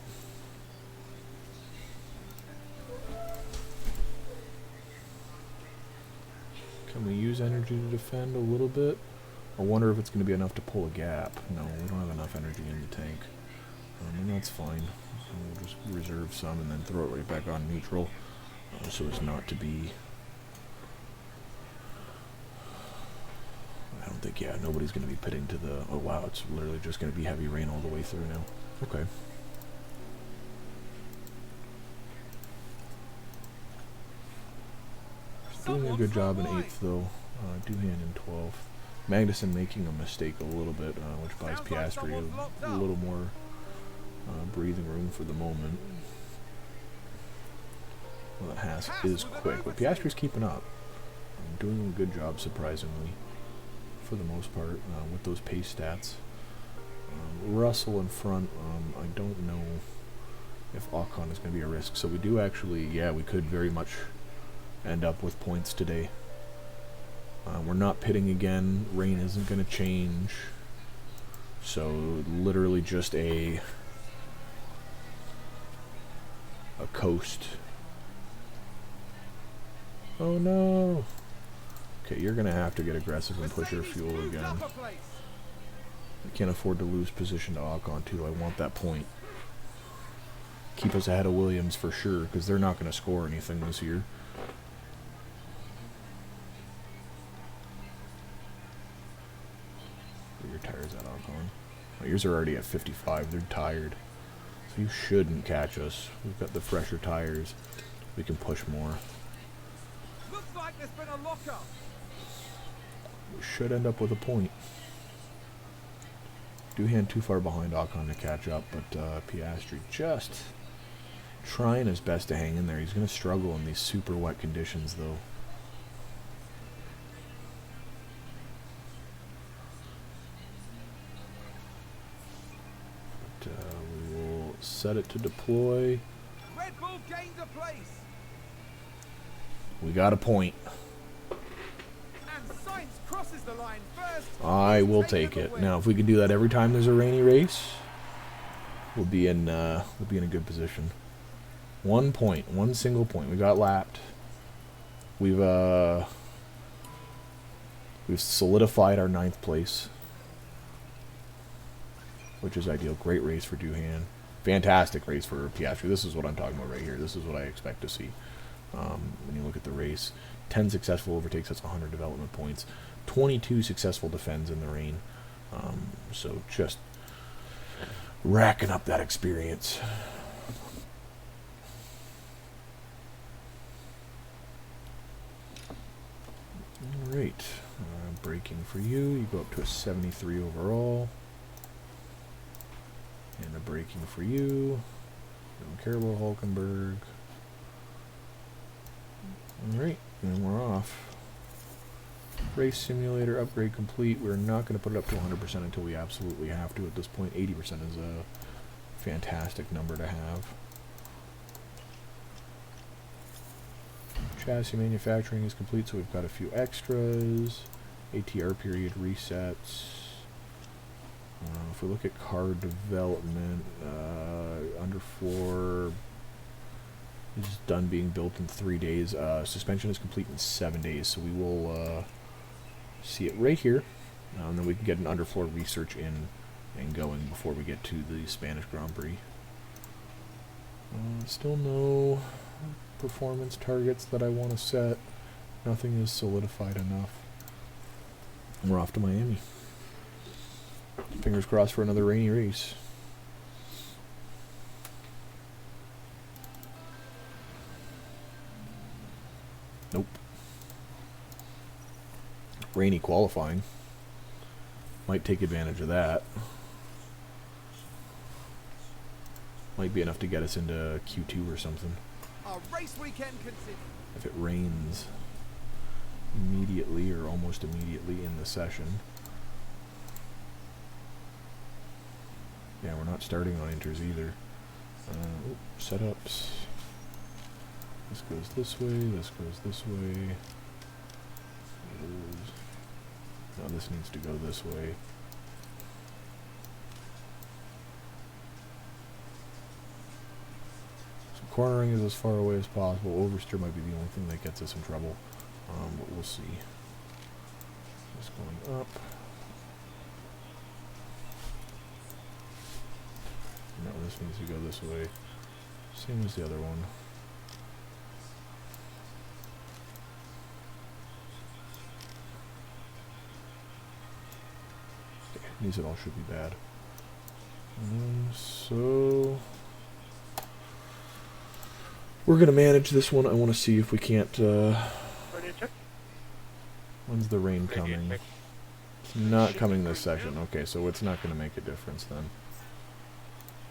Can we use energy to defend a little bit? I wonder if it's going to be enough to pull a gap. No, we don't have enough energy in the tank. And that's fine. We'll just reserve some and then throw it right back on neutral, so as not to be... I don't think, yeah, nobody's going to be pitting to the... Oh wow, it's literally just going to be heavy rain all the way through now. Okay. Doing a good job in 8th though. Doohan in 12th. Magnussen making a mistake a little bit, which buys Piastri a little more breathing room for the moment. Well, that Haas is quick, but Piastri's keeping up. Doing a good job, surprisingly, for the most part, with those pace stats. Russell in front, I don't know if Ocon is going to be a risk. So we do actually, yeah, we could very much end up with points today. We're not pitting again. Rain isn't going to change. So literally just a coast. Oh no. Okay, you're going to have to get aggressive and push your fuel again. I can't afford to lose position to Ocon too. I want that point. Keep us ahead of Williams for sure, because they're not going to score anything this year. Where your tires at, Ocon? Well, yours are already at 55. They're tired. So you shouldn't catch us. We've got the fresher tires. We can push more. Looks like there's been a lockup. We should end up with a point. Doohan too far behind Ocon to catch up, but Piastri just trying his best to hang in there. He's going to struggle in these super wet conditions, though. set it to deploy. Red Bull gained a place. We got a point. And Sainz crosses the line first. I will He's take taken it. the win. Now, if we can do that every time there's a rainy race, we'll be in a good position. 1 point, one single point. We got lapped. We've solidified our 9th place, which is ideal. Great race for Duhan. Fantastic race for Piastri. This is what I'm talking about right here. This is what I expect to see. When you look at the race, 10 successful overtakes, that's 100 development points. 22 successful defends in the rain. So just racking up that experience. Alright, braking for you. You go up to a 73 overall. And a braking for you. Don't care about Hulkenberg. Alright, and we're off. Race simulator upgrade complete. We're not going to put it up to 100% until we absolutely have to. At this point, 80% is a fantastic number to have. Chassis manufacturing is complete, so we've got a few extras. ATR period resets. If we look at car development, underfloor is done being built in 3 days. Suspension is complete in 7 days, so we will see it right here. And then we can get an underfloor research in and going before we get to the Spanish Grand Prix. Still no performance targets that I want to set. Nothing is solidified enough. And we're off to Miami. Fingers crossed for another rainy race. Nope. Rainy qualifying. Might take advantage of that. Might be enough to get us into Q2 or something. Our race weekend continues. If it rains immediately or almost immediately in the session. Yeah, we're not starting on inters either. Setups. This goes this way, this goes this way. Now this needs to go this way. So cornering is as far away as possible. Oversteer might be the only thing that gets us in trouble. But we'll see. Just going up. No, this needs to go this way. Same as the other one. Okay, these all should be bad. So we're gonna manage this one. I want to see if we can't. When's the rain coming? It's not coming this session. Okay, so it's not gonna make a difference then.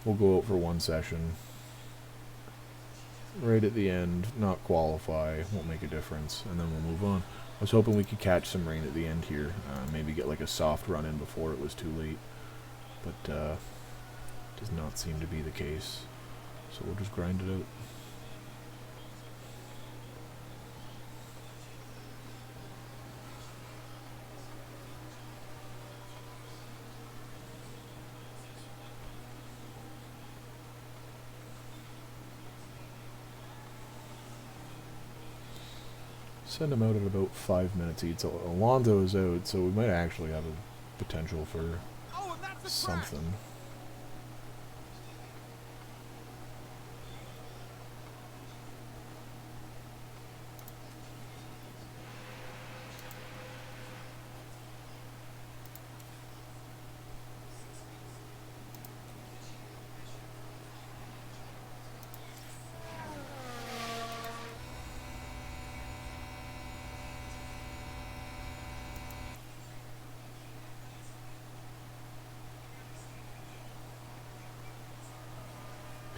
We'll go out for one session. Right at the end, not qualify, won't make a difference, and then we'll move on. I was hoping we could catch some rain at the end here. Maybe get like a soft run in before it was too late. But does not seem to be the case. So we'll just grind it out. Send them out at about 5 minutes each. So Alonso is out, so we might actually have a potential for Oh, and that's a crash. something.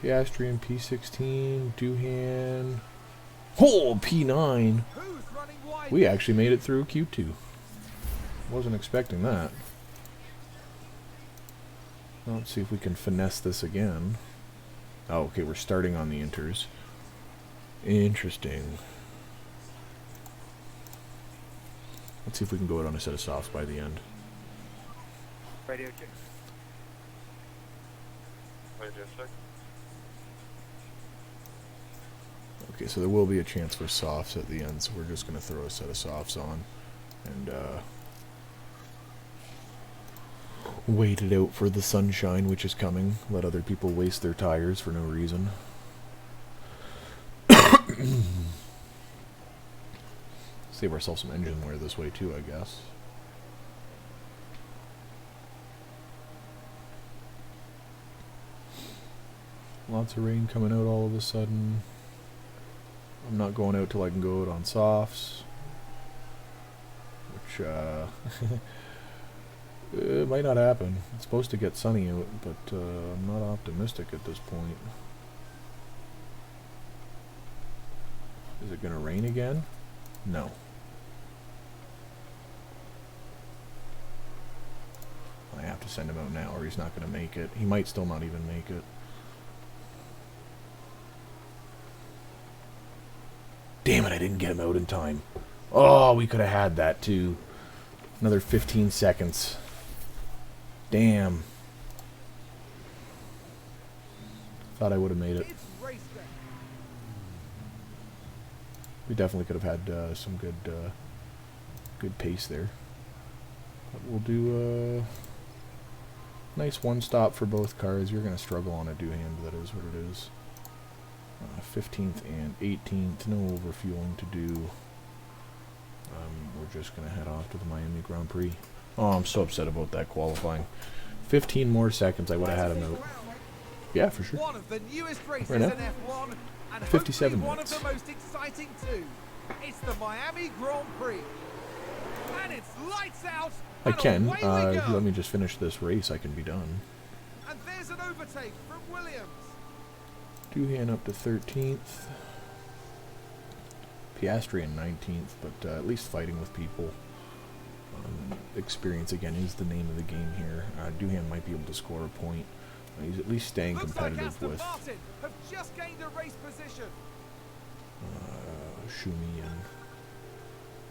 Piastri in P16, Duhan. Oh, P9. Who's running wide? We actually made it through Q2. Wasn't expecting that. Let's see if we can finesse this again. Oh, okay, we're starting on the inters. Interesting. Let's see if we can go out on a set of softs by the end. Radio check. Radio check. Okay, so there will be a chance for softs at the end, so we're just going to throw a set of softs on and wait it out for the sunshine, which is coming. Let other people waste their tires for no reason. Save ourselves some engine wear this way too, I guess. Lots of rain coming out all of a sudden. I'm not going out till I can go out on softs, which it might not happen. It's supposed to get sunny out, but I'm not optimistic at this point. Is it going to rain again? No. I have to send him out now or he's not going to make it. He might still not even make it. Damn it, I didn't get him out in time. Oh, we could have had that too. Another 15 seconds. Damn. Thought I would have made it. We definitely could have had some good pace there. But we'll do a nice one stop for both cars. You're going to struggle on a do-hand, that is what it is. 15th and 18th, no overfueling to do. We're just going to head off to the Miami Grand Prix. Oh, I'm so upset about that qualifying. 15 more seconds, I would have had him out. Yeah, for sure. One of the newest races Right now? in F1, and 57 hopefully one minutes. of the most exciting too. It's the Miami Grand Prix, and it's lights out. I and can. away we go. If you let me just finish this race, I can be done. And there's an overtake from Williams. Doohan up to 13th. Piastri in 19th, but at least fighting with people. Experience, again, is the name of the game here. Doohan might be able to score a point. He's at least staying Looks like competitive Aston with Martin have just gained a race position. Schumi and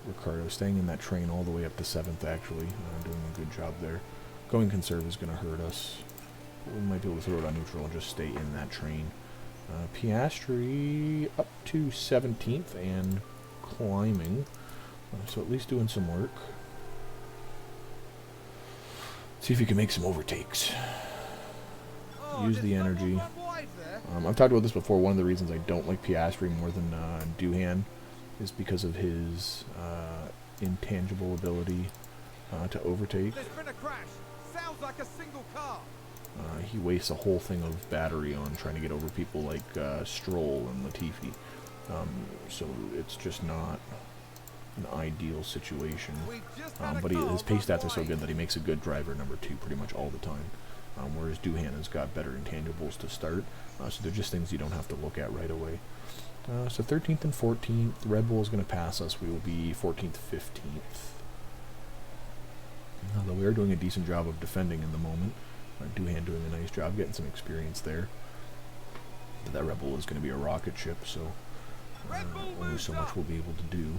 Ricardo, staying in that train all the way up to 7th, actually. Doing a good job there. Going conserve is going to hurt us. We might be able to throw it on neutral and just stay in that train. Piastri up to 17th and climbing. So at least doing some work. See if he can make some overtakes. Oh, Use the there's energy. someone wide there. I've talked about this before. One of the reasons I don't like Piastri more than Doohan is because of his intangible ability to overtake. There's been a crash. Sounds like a single car. He wastes a whole thing of battery on trying to get over people like Stroll and Latifi. So it's just not an ideal situation. We just had a But car his pace run stats are so wide. good that he makes a good driver number 2 pretty much all the time. Whereas Doohan has got better intangibles to start. So they're just things you don't have to look at right away. So 13th and 14th, Red Bull is going to pass us. We will be 14th, 15th. Although we are doing a decent job of defending in the moment. Doohan doing a nice job, getting some experience there. But that Red Bull is going to be a rocket ship, so Red Bull only moves so much up. we'll be able to do.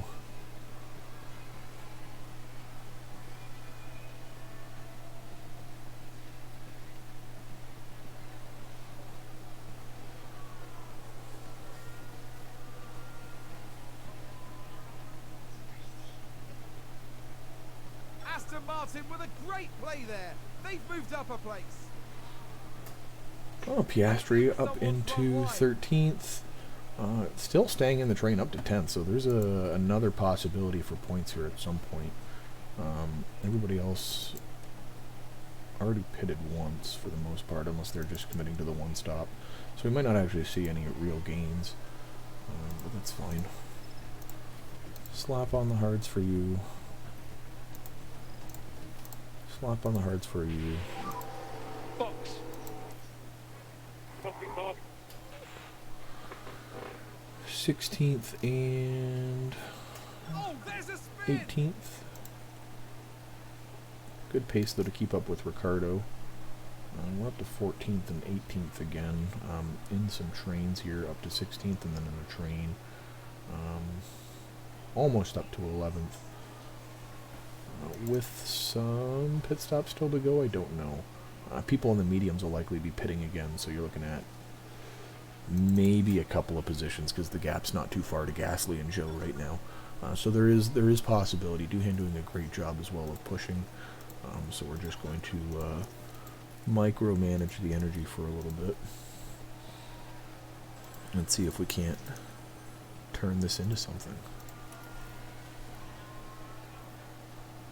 Aston Martin with a great play there. They've moved up a place. Oh, Piastri up into 13th. Still staying in the train up to 10th, so there's another possibility for points here at some point. Everybody else already pitted once for the most part, unless they're just committing to the one stop. So we might not actually see any real gains, but that's fine. Slap on the hards for you. Slap on the hards for you. Box. Copy, Bob. 16th and Oh, there's a spin. 18th. Good pace though to keep up with Ricardo. We're up to 14th and 18th again, in some trains here, up to 16th, and then in a train, almost up to 11th. With some pit stops still to go, I don't know. People in the mediums will likely be pitting again, so you're looking at maybe a couple of positions, because the gap's not too far to Gasly and Joe right now. So there is possibility. Doohan doing a great job as well of pushing. So we're just going to micromanage the energy for a little bit. And see if we can't turn this into something.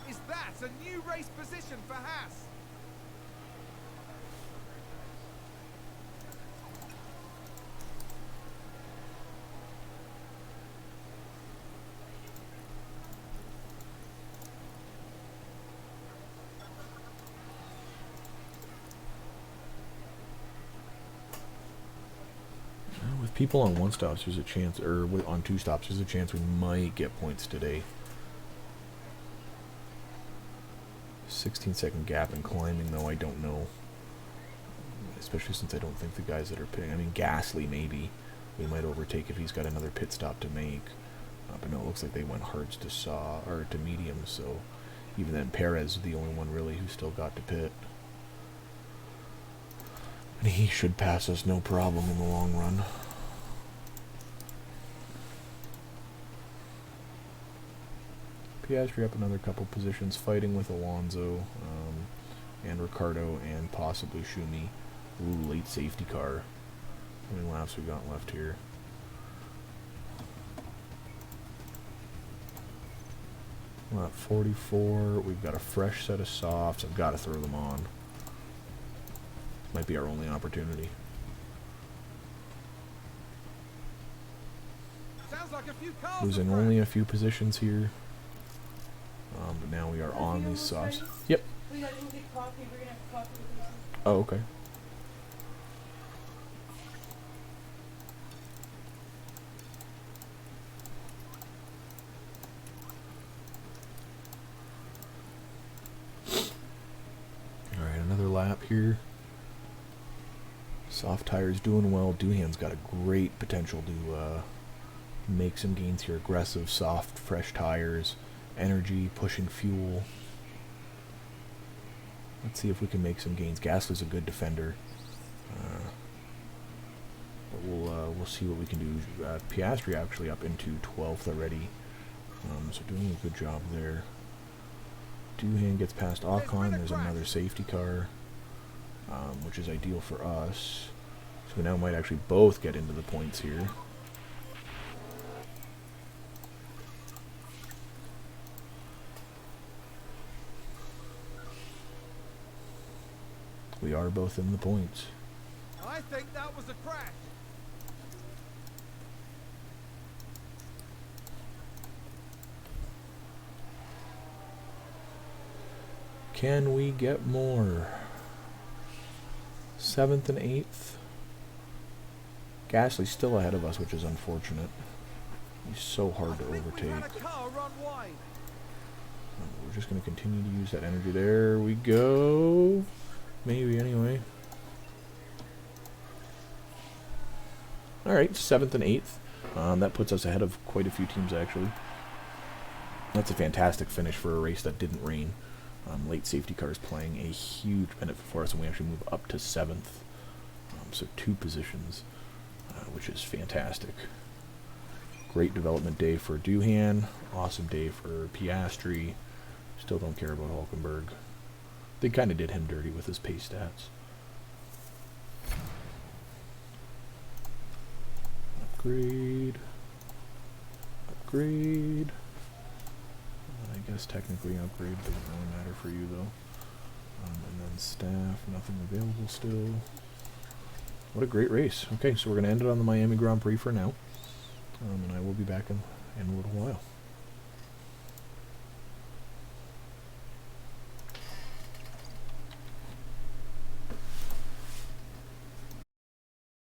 Is that a new race position for Haas? With people on one stops, there's a chance, or on two stops, there's a chance we might get points today. 16-second gap in climbing, though, I don't know. Especially since I don't think the guys that are pitting, I mean, Gasly maybe we might overtake if he's got another pit stop to make. But no, it looks like they went hards to medium, so even then Perez is the only one really who still got to pit. And he should pass us no problem in the long run. Piastri up another couple positions, fighting with Alonso and Ricardo and possibly Schumi. Ooh, late safety car. How many laps we got left here? Lap 44. We've got a fresh set of softs. I've got to throw them on. Might be our only opportunity. Sounds like a few cars Losing have only a few positions here. But now we are on these softs. Yep. We gotta go get coffee. We're gonna have coffee with us. Oh, okay. Alright, another lap here. Soft tires doing well. Doohan's got a great potential to make some gains here. Aggressive, soft, fresh tires. Energy, pushing fuel. Let's see if we can make some gains. Gasly's a good defender. But we'll see what we can do. Piastri actually up into 12th already. So doing a good job there. Doohan gets past Ocon. There's another safety car, which is ideal for us. So we now might actually both get into the points here. We are both in the points. I think that was a crash. Can we get more? 7th and 8th. Gasly's still ahead of us, which is unfortunate. He's so hard to overtake. We're just going to continue to use that energy. There we go. Maybe, anyway. Alright, 7th and 8th. That puts us ahead of quite a few teams, actually. That's a fantastic finish for a race that didn't rain. Late safety cars playing a huge benefit for us, and we actually move up to 7th. So 2 positions, which is fantastic. Great development day for Doohan. Awesome day for Piastri. Still don't care about Hulkenberg. They kind of did him dirty with his pace stats. Upgrade. Upgrade. I guess technically upgrade doesn't really matter for you though. And then staff, nothing available still. What a great race. Okay, so we're going to end it on the Miami Grand Prix for now. And I will be back in a little while.